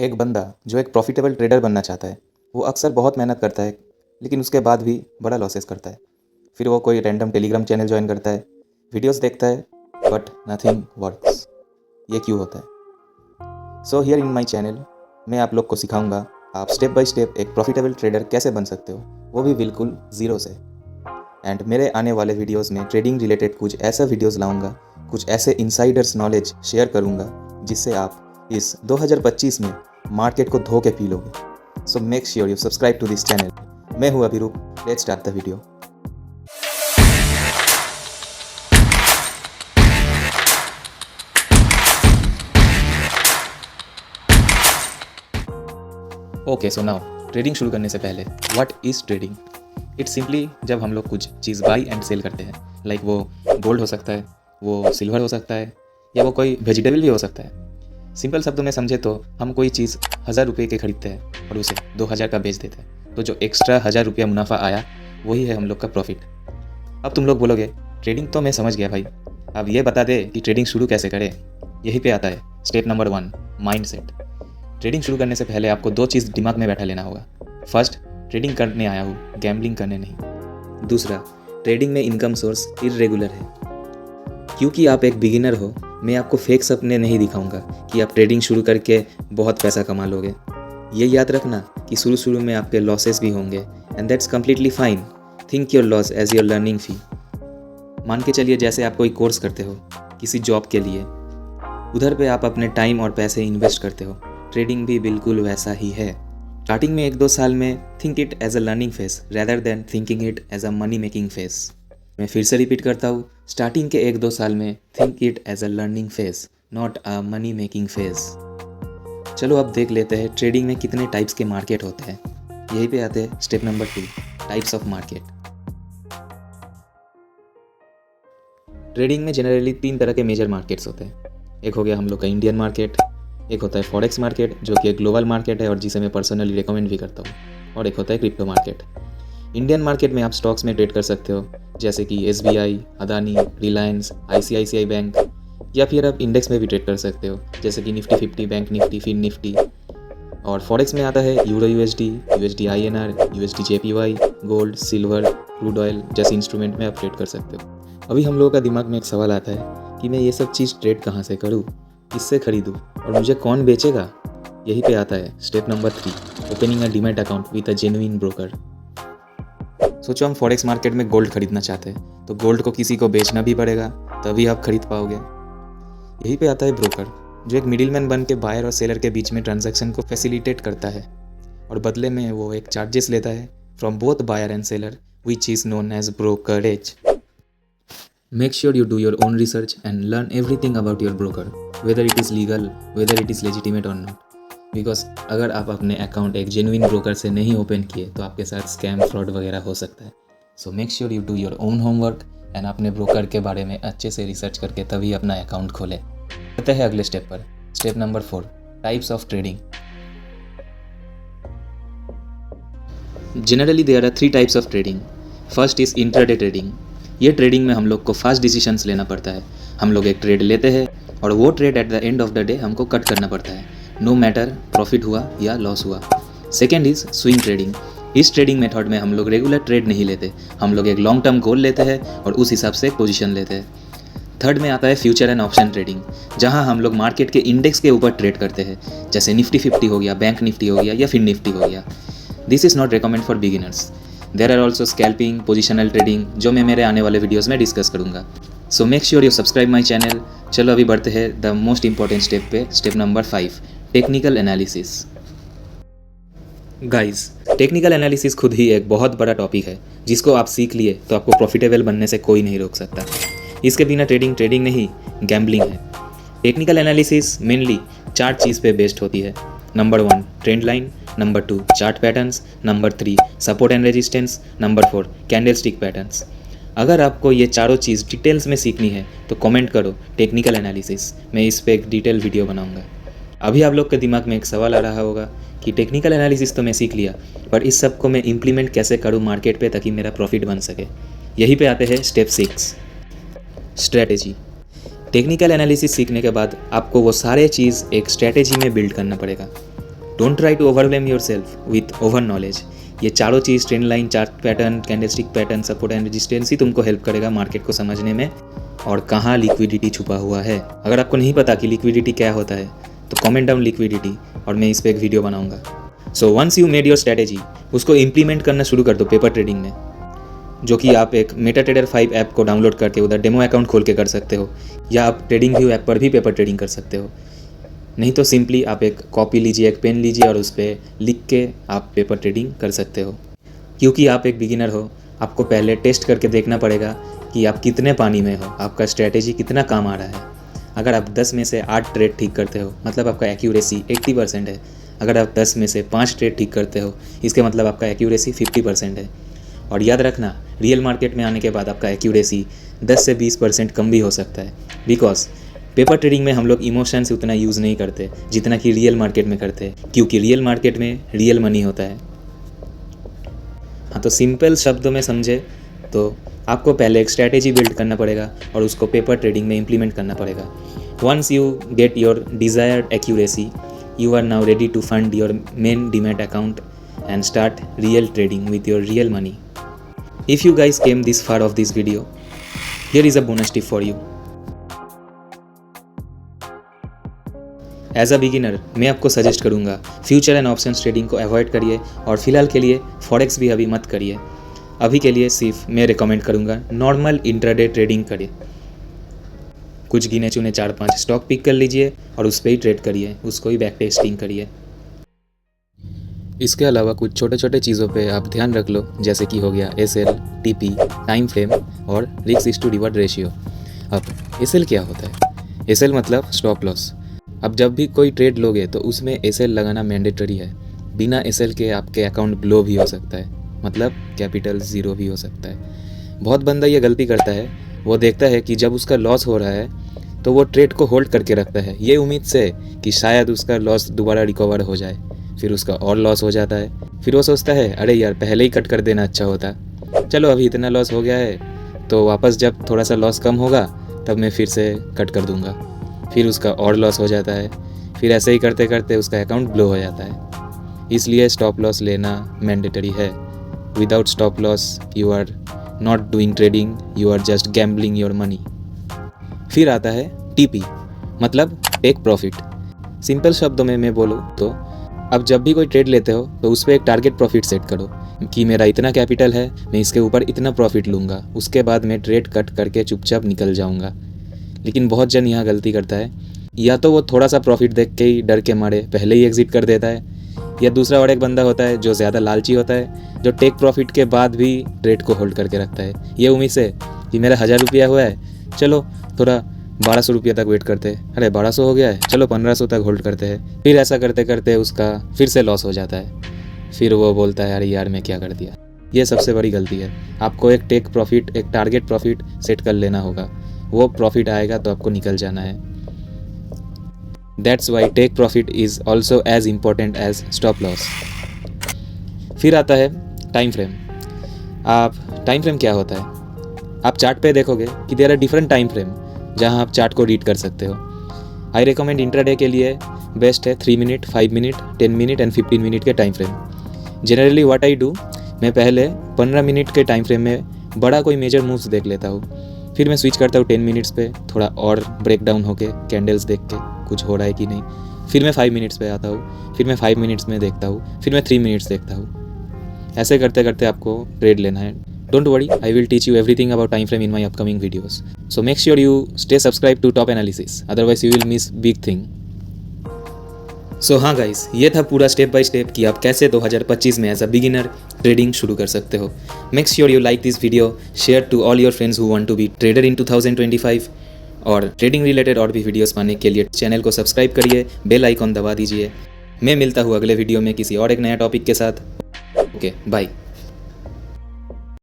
एक बंदा जो एक प्रॉफिटेबल ट्रेडर बनना चाहता है वो अक्सर बहुत मेहनत करता है, लेकिन उसके बाद भी बड़ा लॉसेस करता है। फिर वो कोई रैंडम टेलीग्राम चैनल ज्वाइन करता है, वीडियोस देखता है, बट नथिंग वर्क्स। ये क्यों होता है? So here in my channel मैं आप लोग को सिखाऊंगा आप स्टेप बाय स्टेप एक प्रॉफिटेबल ट्रेडर कैसे बन सकते हो, वो भी बिल्कुल ज़ीरो से। एंड मेरे आने वाले वीडियोस में ट्रेडिंग रिलेटेड कुछ ऐसा वीडियोस लाऊंगा, कुछ ऐसे इनसाइडर्स नॉलेज शेयर करूंगा जिससे आप इस 2025 में मार्केट को धो के पी लोगे। So make sure you subscribe to this channel. मैं हूँ Abhirup. Let's start the video. Okay, so now trading शुरू करने से पहले what is trading? It's simply जब हम लोग कुछ चीज़ बाई एंड सेल करते हैं, लाइक वो गोल्ड हो सकता है, वो सिल्वर हो सकता है, या वो कोई वेजिटेबल भी हो सकता है। सिंपल शब्दों में समझे तो हम कोई चीज़ 1000 रुपये के खरीदते हैं और उसे 2000 का बेच देते हैं, तो जो एक्स्ट्रा 1000 रुपया मुनाफा आया वही है हम लोग का प्रॉफिट। अब तुम लोग बोलोगे ट्रेडिंग तो मैं समझ गया भाई, अब ये बता दे कि ट्रेडिंग शुरू कैसे करें। यहीं पे आता है स्टेप नंबर 1, माइंडसेट। ट्रेडिंग शुरू करने से पहले आपको 2 चीज़ दिमाग में बैठा लेना होगा। फर्स्ट, ट्रेडिंग करने आया हूँ, गैम्बलिंग करने नहीं। दूसरा, ट्रेडिंग में इनकम सोर्स इर्रेगुलर है। क्योंकि आप एक बिगिनर हो, मैं आपको फेक सपने नहीं दिखाऊंगा कि आप ट्रेडिंग शुरू करके बहुत पैसा कमा लोगे। ये याद रखना कि शुरू में आपके लॉसेस भी होंगे, and that's completely fine. Think your loss as your learning fee. मान के चलिए जैसे आप कोई कोर्स करते हो किसी जॉब के लिए, उधर पे आप अपने टाइम और पैसे इन्वेस्ट करते हो। ट्रेडिंग भी बिल्कुल वैसा ही है। स्टार्टिंग में 1-2 साल में think it as a learning phase rather than thinking it as a money making phase. मैं फिर से रिपीट करता हूँ, स्टार्टिंग के 1-2 साल में think it as a learning phase, not a money making phase. चलो अब देख लेते हैं ट्रेडिंग में कितने टाइप्स के मार्केट होते हैं। यहीं पे आते हैं step number 2, types of market. Trading में जनरली 3 तरह के मेजर मार्केट्स होते हैं। एक हो गया हम लोग का इंडियन मार्केट, एक होता है फॉरेक्स मार्केट जो कि एक ग्लोबल मार्केट है और जिसे मैं पर्सनली रिकमेंड भी करता हूँ, और एक होता है क्रिप्टो मार्केट। इंडियन मार्केट में आप स्टॉक्स में ट्रेड कर सकते हो, जैसे कि SBI, Adani, Reliance, ICICI bank, या फिर आप इंडेक्स में भी ट्रेड कर सकते हो, जैसे कि Nifty 50, bank Nifty, fin Nifty. और फॉरेक्स में आता है euro USD, USD INR, USD JPY, gold, silver, crude oil जैसे इंस्ट्रूमेंट में आप ट्रेड कर सकते हो। अभी हम लोगों का दिमाग में एक सवाल आता है कि मैं ये सब चीज़ ट्रेड कहाँ से करूँ, किससे खरीदूँ और मुझे कौन बेचेगा? यहीं पे आता है step number 3, opening a demat account with a genuine broker. सोचो हम फॉरेक्स मार्केट में गोल्ड खरीदना चाहते हैं, तो गोल्ड को किसी को बेचना भी पड़ेगा, तभी आप खरीद पाओगे। यहीं पे आता है ब्रोकर, जो एक मिडिलमैन बन के बायर और सेलर के बीच में ट्रांजैक्शन को फैसिलिटेट करता है, और बदले में वो एक चार्जेस लेता है from both buyer and seller, which is known as brokerage. Make sure you do your own research and learn everything about your broker, whether it is legal, whether it is legitimate or not. Because अगर आप अपने account एक genuine broker से नहीं open किए तो आपके साथ स्कैम, फ्रॉड वगैरह हो सकता है। सो make sure you do your own homework and अपने ब्रोकर के बारे में अच्छे से रिसर्च करके तभी अपना अकाउंट खोलें। चलते हैं अगले स्टेप पर, step number 4, types of trading. Generally there are 3 types of trading. First is intraday trading. ये ट्रेडिंग में हम लोग को फास्ट डिसीजंस लेना पड़ता है। हम लोग एक ट्रेड लेते हैं और वो trade at the end of the day हमको कट करना पड़ता है, नो मैटर प्रॉफिट हुआ या लॉस हुआ। Second is swing trading. इस ट्रेडिंग मेथड में हम लोग रेगुलर ट्रेड नहीं लेते, हम लोग एक लॉन्ग टर्म गोल लेते हैं और उस हिसाब से पोजीशन लेते हैं। थर्ड में आता है फ्यूचर एंड ऑप्शन ट्रेडिंग, जहां हम लोग मार्केट के इंडेक्स के ऊपर ट्रेड करते हैं, जैसे निफ्टी 50 हो गया, बैंक निफ्टी हो गया या फिर निफ्टी हो गया। This is not recommend for beginners. There are also scalping, positional trading, जो मैं मेरे आने वाले वीडियोज़ में डिस्कस करूँगा। So make sure you subscribe my channel. चलो अभी बढ़ते हैं द मोस्ट इंपॉर्टेंट स्टेप पे, step number 5, technical analysis. Guys, technical analysis खुद ही एक बहुत बड़ा टॉपिक है, जिसको आप सीख लिए तो आपको प्रॉफिटेबल बनने से कोई नहीं रोक सकता। इसके बिना ट्रेडिंग नहीं, गैम्बलिंग है। टेक्निकल एनालिसिस मेनली 4 चीज़ पे बेस्ड होती है। Number 1, trend line. Number 2, chart patterns. Number 3, support and resistance. Number 4, candlestick patterns. अगर आपको ये चारों चीज़ डिटेल्स में सीखनी है तो कमेंट करो टेक्निकल एनालिसिस, मैं इस पे एक डिटेल वीडियो बनाऊंगा। अभी आप लोग के दिमाग में एक सवाल आ रहा होगा कि टेक्निकल एनालिसिस तो मैं सीख लिया, पर इस सब को मैं इम्प्लीमेंट कैसे करूँ मार्केट पे ताकि मेरा प्रॉफिट बन सके। यहीं पे आते हैं स्टेप 6, स्ट्रैटेजी। टेक्निकल एनालिसिस सीखने के बाद आपको वो सारे चीज़ एक स्ट्रैटेजी में बिल्ड करना पड़ेगा। Don't try to overwhelm yourself with over knowledge. ये चारों चीज़, trend line, chart pattern, candlestick pattern, support and resistance ही तुमको हेल्प करेगा मार्केट को समझने में और कहाँ लिक्विडिटी छुपा हुआ है। अगर आपको नहीं पता कि लिक्विडिटी क्या होता है तो कमेंट डाउन लिक्विडिटी और मैं इस पर एक वीडियो बनाऊंगा। So once you made your strategy, उसको इम्प्लीमेंट करना शुरू कर दो पेपर ट्रेडिंग में, जो कि आप एक मेटाट्रेडर 5 ऐप को डाउनलोड करके उधर डेमो अकाउंट खोल के कर सकते हो, या आप ट्रेडिंग व्यू ऐप पर भी पेपर ट्रेडिंग कर सकते हो। नहीं तो सिंपली आप एक कॉपी लीजिए, एक पेन लीजिए और उस पर लिख के आप पेपर ट्रेडिंग कर सकते हो। क्योंकि आप एक बिगिनर हो, आपको पहले टेस्ट करके देखना पड़ेगा कि आप कितने पानी में हो, आपका स्ट्रैटेजी कितना काम आ रहा है। अगर आप 10 में से 8 ट्रेड ठीक करते हो, मतलब आपका एक्यूरेसी 80% है। अगर आप 10 में से 5 ट्रेड ठीक करते हो, इसके मतलब आपका एक्यूरेसी 50% है। और याद रखना, रियल मार्केट में आने के बाद आपका एक्यूरेसी 10 से 20% कम भी हो सकता है, बिकॉज पेपर ट्रेडिंग में हम लोग इमोशन से उतना यूज़ नहीं करते जितना कि रियल मार्केट में करते हैं, क्योंकि रियल मार्केट में रियल मनी होता है। हाँ, तो सिंपल शब्दों में समझे तो आपको पहले एक स्ट्रैटेजी बिल्ड करना पड़ेगा और उसको पेपर ट्रेडिंग में इम्प्लीमेंट करना पड़ेगा। Once you get your desired accuracy, you are now ready to fund your main Demat account and start real trading with your real money. If you guys came this far of this video, here is a bonus tip for you. As a beginner मैं आपको suggest करूँगा future and options trading को avoid करिए और फिलहाल के लिए forex भी अभी मत करिए। अभी के लिए सिर्फ मैं रिकमेंड करूँगा नॉर्मल इंट्राडे ट्रेडिंग करिए। कुछ गिने चुने 4-5 स्टॉक पिक कर लीजिए और उस पर ही ट्रेड करिए, उसको ही बैक टेस्टिंग करिए। इसके अलावा कुछ छोटे छोटे चीज़ों पे आप ध्यान रख लो, जैसे कि हो गया SL, TP, टाइम फ्रेम और रिस्क टू रिवॉर्ड रेशियो। अब SL क्या होता है? SL मतलब स्टॉप लॉस। अब जब भी कोई ट्रेड लोगे तो उसमें SL लगाना मैंडेटरी है। बिना SL के आपके अकाउंट ब्लो भी हो सकता है, मतलब कैपिटल ज़ीरो भी हो सकता है। बहुत बंदा ये गलती करता है, वो देखता है कि जब उसका लॉस हो रहा है तो वो ट्रेड को होल्ड करके रखता है, ये उम्मीद से कि शायद उसका लॉस दोबारा रिकवर हो जाए। फिर उसका और लॉस हो जाता है। फिर वो सोचता है अरे यार पहले ही कट कर देना अच्छा होता, चलो अभी इतना लॉस हो गया है तो वापस जब थोड़ा सा लॉस कम होगा तब मैं फिर से कट कर दूंगा। फिर उसका और लॉस हो जाता है। फिर ऐसे ही करते करते उसका अकाउंट ब्लो हो जाता है। इसलिए स्टॉप लॉस लेना मैंडेटरी है। Without stop loss you are not doing trading, you are just gambling your money. फिर आता है TP, मतलब टेक प्रॉफिट। सिंपल शब्दों में मैं बोलूँ तो अब जब भी कोई ट्रेड लेते हो तो उस पर एक टारगेट प्रॉफिट सेट करो कि मेरा इतना कैपिटल है, मैं इसके ऊपर इतना प्रॉफिट लूँगा, उसके बाद मैं ट्रेड कट करके चुपचाप निकल जाऊँगा। लेकिन बहुत जन यहाँ गलती करता है, या तो वो थोड़ा सा प्रॉफिट देख के ही डर के मारे पहले ही एग्जिट कर देता है, या दूसरा और एक बंदा होता है जो ज़्यादा लालची होता है, जो टेक प्रॉफिट के बाद भी ट्रेड को होल्ड करके रखता है, ये उम्मीद से कि मेरा 1000 रुपया हुआ है, चलो थोड़ा 1200 रुपया तक वेट करते हैं, अरे 1200 हो गया है, चलो 1500 तक होल्ड करते हैं। फिर ऐसा करते करते उसका फिर से लॉस हो जाता है। फिर वो बोलता है अरे यार मैं क्या कर दिया। ये सबसे बड़ी गलती है। आपको एक टेक प्रॉफिट, एक टारगेट प्रॉफिट सेट कर लेना होगा। वो प्रॉफिट आएगा तो आपको निकल जाना है। That's why take profit is also as important as stop loss. फिर आता है टाइम फ्रेम। टाइम फ्रेम क्या होता है? आप चार्ट पे देखोगे कि there are different time frame जहां आप चार्ट को रीड कर सकते हो। आई रिकमेंड इंट्राडे के लिए बेस्ट है 3 minute, 5 minute, 10 minute and 15 minute के time frame. Generally what I do, मैं पहले 15 मिनट के टाइम फ्रेम में बड़ा कोई मेजर मूव्स देख लेता हूँ। फिर मैं स्विच करता हूँ 10 मिनट्स पे, थोड़ा और ब्रेक डाउन होके कैंडल्स देख के कुछ हो रहा है कि नहीं। फिर मैं 5 मिनट्स पे आता हूँ, फिर मैं 5 मिनट्स में देखता हूँ, फिर मैं 3 मिनट्स देखता हूँ। ऐसे करते करते आपको ट्रेड लेना है। Don't worry, I will teach you everything about time frame in my upcoming videos. So make sure you stay subscribed to Top Analysis, otherwise you will miss big thing. So हाँ guys, ये था पूरा step by step कि आप कैसे 2025 में as a beginner trading शुरू कर सकते हो। Make sure you like this video, share to all your friends who want to be trader in 2025। और ट्रेडिंग रिलेटेड और भी वीडियोस पाने के लिए चैनल को सब्सक्राइब करिए, बेल आइकॉन दबा दीजिए। मैं मिलता हूँ अगले वीडियो में किसी और एक नया टॉपिक के साथ। Okay, bye.